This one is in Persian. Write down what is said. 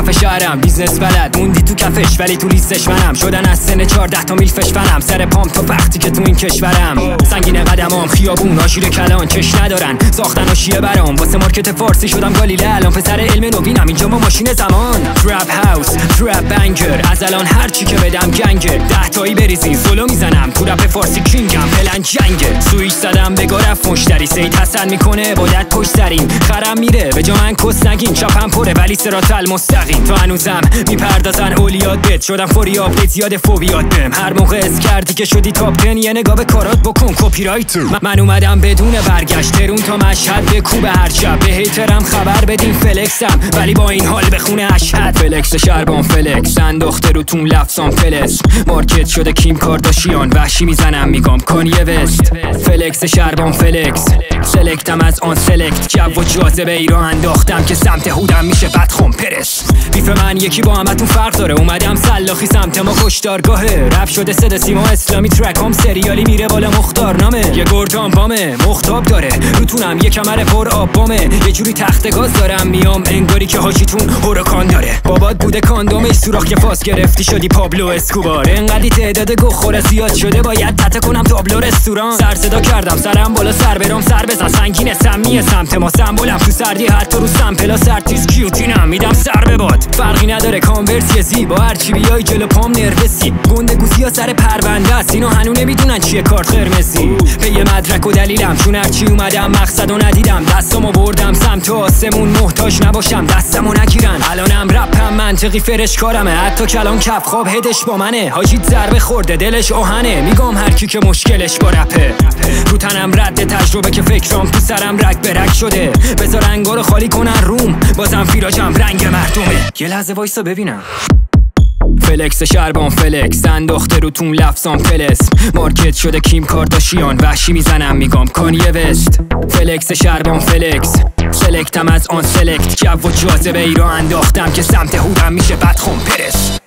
کف شهرم بیزنس بلد موندی تو کفش ولی تو لیستش منم. شدن از سن 14 تا میلفش فنم. سر پام تا وقتی که تو این کشورم. سنگین قدمام خیابون آژیر کلان چش ندارن ساختن و شیه برام. واسه مارکت فارسی شدم گالیله الان پسر علم نوینم. اینجا ما ماشین زمان. ترپ هاوس ترپ بنگر از الان هر چی که بدم گنگه. 10 تایی بریزین سولو میزنم تو رپ فارسی کینگم. پلن جنگه سویچ زدم بگو رفت مشتری سید حسن میکنه عبادت پشت سرین. خرم میره به جا من کس نگین. چپم پره ولی صراط المستقیم. تو هنوزم میپردازن اولیات بت. شدم فوری آپدیت زیاد فوبیات بهم. هر موقع اس کردی که شدی تاپ 10 یه نگاه به کارات بکن کپی رایت. من اومدم بدون برگشت ترون تا مشهد به کوب هر شب. به هیترم خبر بدین فلکسم ولی با این حال بخونه اشهد. فلکس شربان فلکس انداخته رو تون لفظام فلس. مارکت شده کیم کارداشیان وحشی میزنم میگم کانیه وست. فلکس شربان فلکس سلکتم از آن سلکت. جو و جاذبه ای رو انداختم که سمت هودم میشه بدخم پرس. بیف من یکی با همتون فرق داره. اومدم سلاخی سمت ما کشتارگاهه. رپ شده صدا سیما اسلامی ترکام سریالی میره بالا مختارنامه. یه گردان بامه مختاب داره روتونم یه کمر پر آب بامه. یه جوری تخت گاز دارم میام انگاری که حاجیتون هورکان داره. بابات بوده کاندومش سوراخ که فاس گرفتی شدی پابلو اسکوبار. انقدی تعداد گوخوره زیاد شده باید تته کنم تابلو رستوران. سر صدا کردم سرم بالا سر برام سر بزن سنگین سمی سمت ما سمبولم تو سردی حتی رو سمپلا سرتیز کیوتینم میدم سر به باد. فرقی نداره کانورسی زیبا هرچی بیای جلو پام نرفسی. گنده گوزیا سر پرونده است اینا هنو نمیدونن چیه کارت قرمزی. به یه مدرک و دلیلم چون هرچی اومدم مقصد و ندیدم. دستامو بردم سمت آسمون محتاج نباشم دستمو نگیرن. الانم رپم منطقی فرش کارمه. حتی کلام کف خواب هدش با منه. حاجیت ضربه خورده دلش آهنه. میگم هر کی که مشکلش با رپه. رو تنم رد تجربه که فکرام تو سرم رگ به رگ شده. بذار انگارو خالی کنن روم بازم فیراجم رنگ مردمه. یه لحظه وایسا ببینم. فلکس شربان فلکس انداخته رو تون لفظام فلس. مارکت شده کیم کارداشیان وحشی میزنم میگم کانیه وست. فلکس شربان فلکس سلکتم از آن سلکت. جو و جاذبه ای رو انداختم که سمت هودم میشه بدخم پرس.